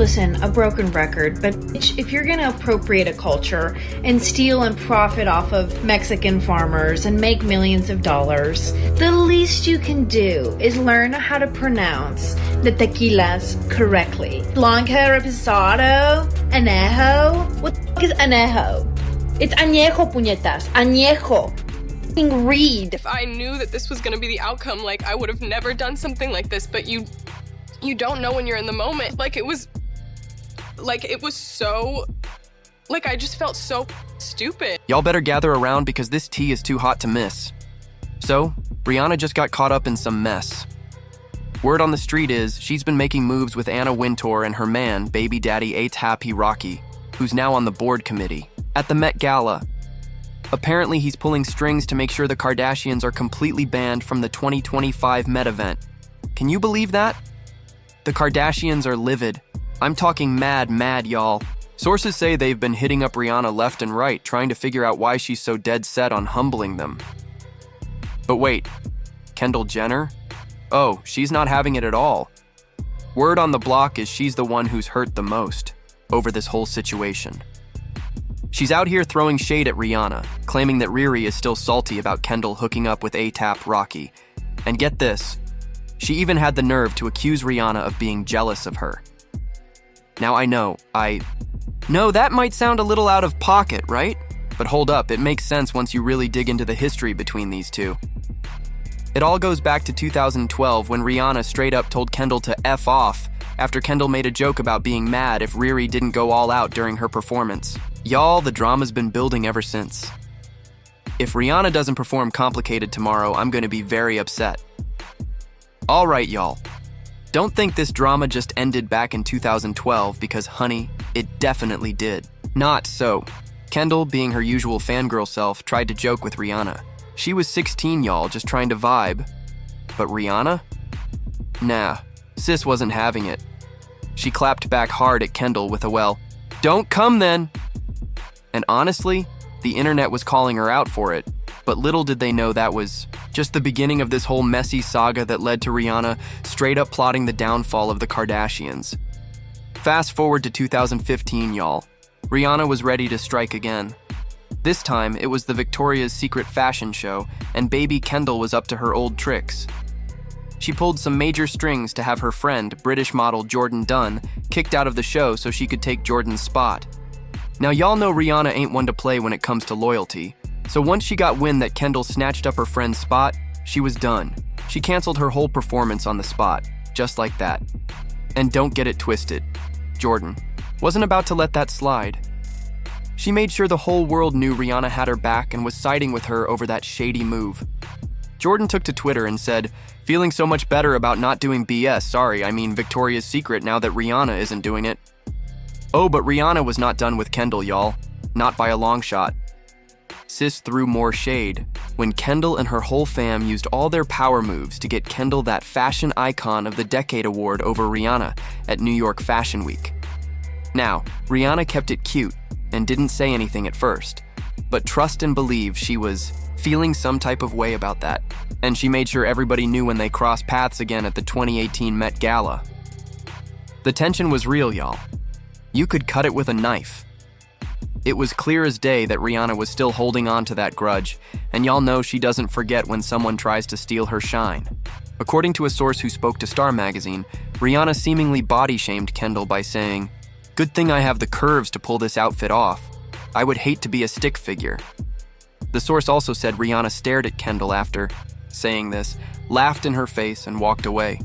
Listen, a broken record, but if you're gonna appropriate a culture and steal and profit off of Mexican farmers and make millions of dollars, the least you can do is learn how to pronounce the tequilas correctly. Blanca, reposado, añejo. What the fuck is añejo? It's añejo, puñetas. Añejo. Read. If I knew that this was gonna be the outcome, like, I would have never done something like this, but you don't know when you're in the moment. It was so, I just felt so stupid. Y'all better gather around because this tea is too hot to miss. So, Rihanna just got caught up in some mess. Word on the street is she's been making moves with Anna Wintour and her man, baby daddy A$AP Rocky, who's now on the board committee, at the Met Gala. Apparently, he's pulling strings to make sure the Kardashians are completely banned from the 2025 Met event. Can you believe that? The Kardashians are livid. I'm talking mad, y'all. Sources say they've been hitting up Rihanna left and right, trying to figure out why she's so dead set on humbling them. But wait, Kendall Jenner? Oh, she's not having it at all. Word on the block is she's the one who's hurt the most over this whole situation. She's out here throwing shade at Rihanna, claiming that Riri is still salty about Kendall hooking up with A$AP Rocky. And get this, she even had the nerve to accuse Rihanna of being jealous of her. Now I know that might sound a little out of pocket, right? But hold up, it makes sense once you really dig into the history between these two. It all goes back to 2012 when Rihanna straight up told Kendall to F off after Kendall made a joke about being mad if Riri didn't go all out during her performance. Y'all, the drama's been building ever since. If Rihanna doesn't perform Complicated tomorrow, I'm gonna be very upset. All right, y'all. Don't think this drama just ended back in 2012 because, honey, it definitely did. Not so. Kendall, being her usual fangirl self, tried to joke with Rihanna. She was 16, y'all, just trying to vibe. But Rihanna? Nah, sis wasn't having it. She clapped back hard at Kendall with a, well, don't come then. And honestly, the internet was calling her out for it, but little did they know that was just the beginning of this whole messy saga that led to Rihanna straight up plotting the downfall of the Kardashians. Fast forward to 2015, y'all. Rihanna was ready to strike again. This time, it was the Victoria's Secret fashion show, and baby Kendall was up to her old tricks. She pulled some major strings to have her friend, British model Jordan Dunn, kicked out of the show so she could take Jordan's spot. Now y'all know Rihanna ain't one to play when it comes to loyalty, so once she got wind that Kendall snatched up her friend's spot, she was done. She canceled her whole performance on the spot, just like that. And don't get it twisted, Jordan wasn't about to let that slide. She made sure the whole world knew Rihanna had her back and was siding with her over that shady move. Jordan took to Twitter and said, feeling so much better about not doing BS, sorry, I mean Victoria's Secret now that Rihanna isn't doing it. Oh, but Rihanna was not done with Kendall, y'all. Not by a long shot. Sis threw more shade when Kendall and her whole fam used all their power moves to get Kendall that Fashion Icon of the Decade award over Rihanna at New York Fashion Week. Now, Rihanna kept it cute and didn't say anything at first, but trust and believe she was feeling some type of way about that, and she made sure everybody knew when they crossed paths again at the 2018 Met Gala. The tension was real, y'all. You could cut it with a knife. It was clear as day that Rihanna was still holding on to that grudge, and y'all know she doesn't forget when someone tries to steal her shine. According to a source who spoke to Star Magazine, Rihanna seemingly body-shamed Kendall by saying, "Good thing I have the curves to pull this outfit off. I would hate to be a stick figure." The source also said Rihanna stared at Kendall after saying this, laughed in her face, and walked away.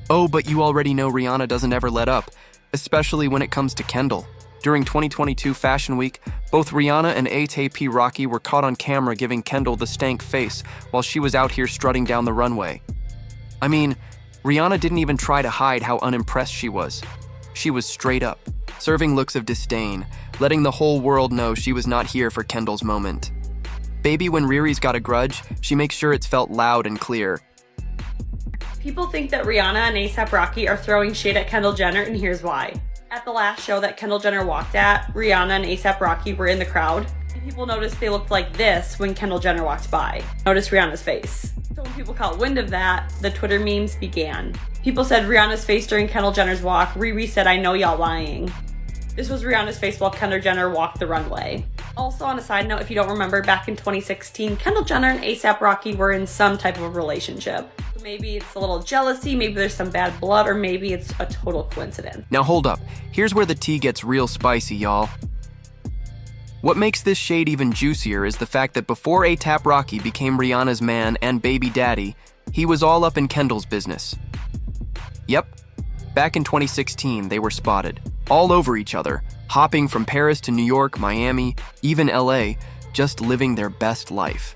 Oh, but you already know Rihanna doesn't ever let up, especially when it comes to Kendall. During 2022 Fashion Week, both Rihanna and A$AP Rocky were caught on camera giving Kendall the stank face while she was out here strutting down the runway. I mean, Rihanna didn't even try to hide how unimpressed she was. She was straight up, serving looks of disdain, letting the whole world know she was not here for Kendall's moment. Baby, when Riri's got a grudge, she makes sure it's felt loud and clear. People think that Rihanna and A$AP Rocky are throwing shade at Kendall Jenner, and here's why. At the last show that Kendall Jenner walked at, Rihanna and A$AP Rocky were in the crowd. And people noticed they looked like this when Kendall Jenner walked by. Notice Rihanna's face. So when people caught wind of that, the Twitter memes began. People said Rihanna's face during Kendall Jenner's walk. Riri said, "I know y'all lying." This was Rihanna's face while Kendall Jenner walked the runway. Also, on a side note, if you don't remember, back in 2016, Kendall Jenner and A$AP Rocky were in some type of a relationship. So maybe it's a little jealousy, maybe there's some bad blood, or maybe it's a total coincidence. Now hold up, here's where the tea gets real spicy, y'all. What makes this shade even juicier is the fact that before A$AP Rocky became Rihanna's man and baby daddy, he was all up in Kendall's business. Yep, back in 2016, they were spotted, all over each other, hopping from Paris to New York, Miami, even LA, just living their best life.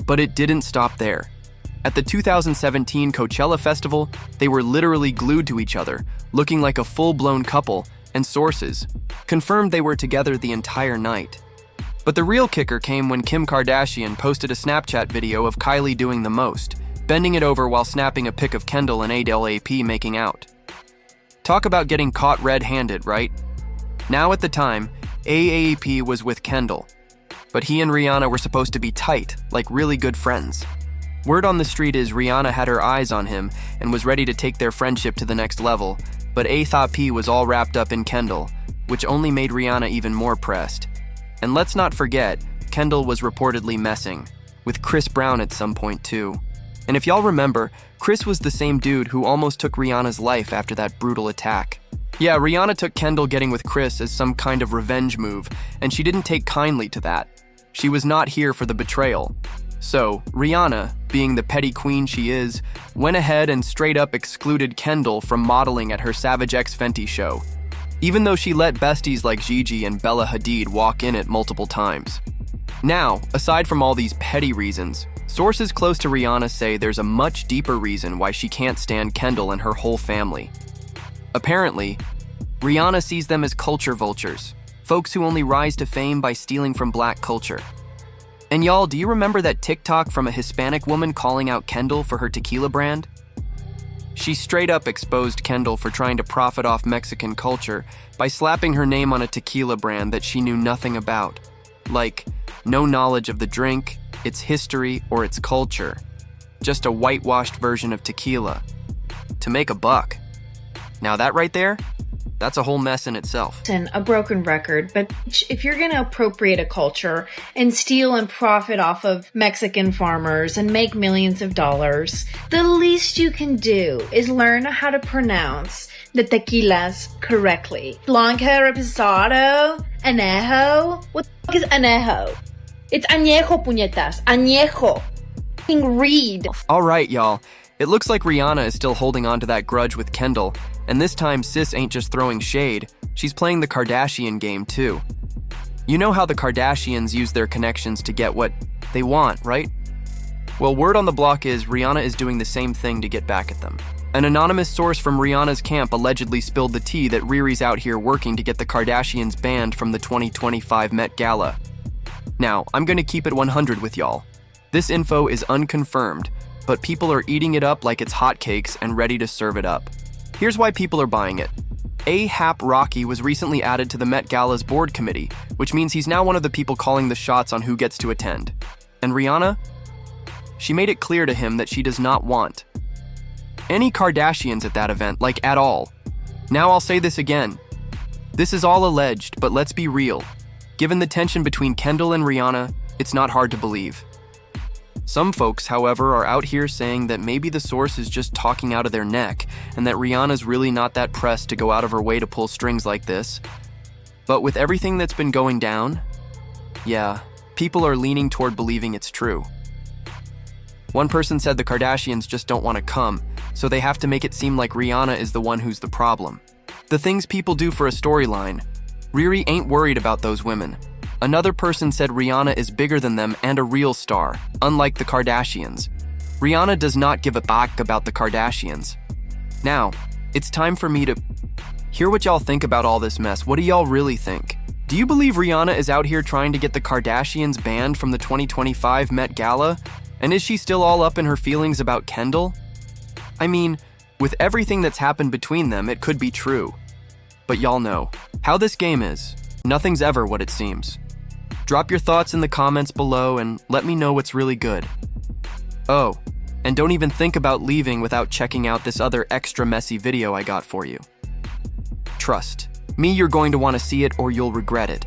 But it didn't stop there. At the 2017 Coachella Festival, they were literally glued to each other, looking like a full-blown couple, and sources confirmed they were together the entire night. But the real kicker came when Kim Kardashian posted a Snapchat video of Kylie doing the most, bending it over while snapping a pic of Kendall and A$AP making out. Talk about getting caught red-handed, right? Now at the time, A$AP was with Kendall, but he and Rihanna were supposed to be tight, like really good friends. Word on the street is Rihanna had her eyes on him and was ready to take their friendship to the next level, but A$AP was all wrapped up in Kendall, which only made Rihanna even more pressed. And let's not forget, Kendall was reportedly messing, with Chris Brown at some point too. And if y'all remember, Chris was the same dude who almost took Rihanna's life after that brutal attack. Yeah, Rihanna took Kendall getting with Chris as some kind of revenge move, and she didn't take kindly to that. She was not here for the betrayal. So, Rihanna, being the petty queen she is, went ahead and straight up excluded Kendall from modeling at her Savage X Fenty show, even though she let besties like Gigi and Bella Hadid walk in it multiple times. Now, aside from all these petty reasons, sources close to Rihanna say there's a much deeper reason why she can't stand Kendall and her whole family. Apparently, Rihanna sees them as culture vultures, folks who only rise to fame by stealing from black culture. And y'all, do you remember that TikTok from a Hispanic woman calling out Kendall for her tequila brand? She straight up exposed Kendall for trying to profit off Mexican culture by slapping her name on a tequila brand that she knew nothing about. Like, no knowledge of the drink, its history, or its culture. Just a whitewashed version of tequila. To make a buck. Now that right there, that's a whole mess in itself. And a broken record, but if you're going to appropriate a culture and steal and profit off of Mexican farmers and make millions of dollars, the least you can do is learn how to pronounce the tequilas correctly. Blanca, Reposado, Añejo. What the fuck is Añejo? It's Añejo, puñetas. Añejo. Read. All right, y'all. It looks like Rihanna is still holding on to that grudge with Kendall, and this time sis ain't just throwing shade, she's playing the Kardashian game too. You know how the Kardashians use their connections to get what they want, right? Well, word on the block is Rihanna is doing the same thing to get back at them. An anonymous source from Rihanna's camp allegedly spilled the tea that Riri's out here working to get the Kardashians banned from the 2025 Met Gala. Now, I'm gonna keep it 100 with y'all. This info is unconfirmed, but people are eating it up like it's hotcakes and ready to serve it up. Here's why people are buying it. A$AP Rocky was recently added to the Met Gala's board committee, which means he's now one of the people calling the shots on who gets to attend. And Rihanna? She made it clear to him that she does not want any Kardashians at that event, like at all. Now I'll say this again. This is all alleged, but let's be real. Given the tension between Kendall and Rihanna, it's not hard to believe. Some folks, however, are out here saying that maybe the source is just talking out of their neck and that Rihanna's really not that pressed to go out of her way to pull strings like this. But with everything that's been going down, yeah, people are leaning toward believing it's true. One person said the Kardashians just don't want to come, so they have to make it seem like Rihanna is the one who's the problem. The things people do for a storyline, Riri ain't worried about those women. Another person said Rihanna is bigger than them and a real star, unlike the Kardashians. Rihanna does not give a fuck about the Kardashians. Now, it's time for me to hear what y'all think about all this mess. What do y'all really think? Do you believe Rihanna is out here trying to get the Kardashians banned from the 2025 Met Gala? And is she still all up in her feelings about Kendall? I mean, with everything that's happened between them, it could be true. But y'all know how this game is. Nothing's ever what it seems. Drop your thoughts in the comments below and let me know what's really good. Oh, and don't even think about leaving without checking out this other extra messy video I got for you. Trust me, you're going to want to see it or you'll regret it.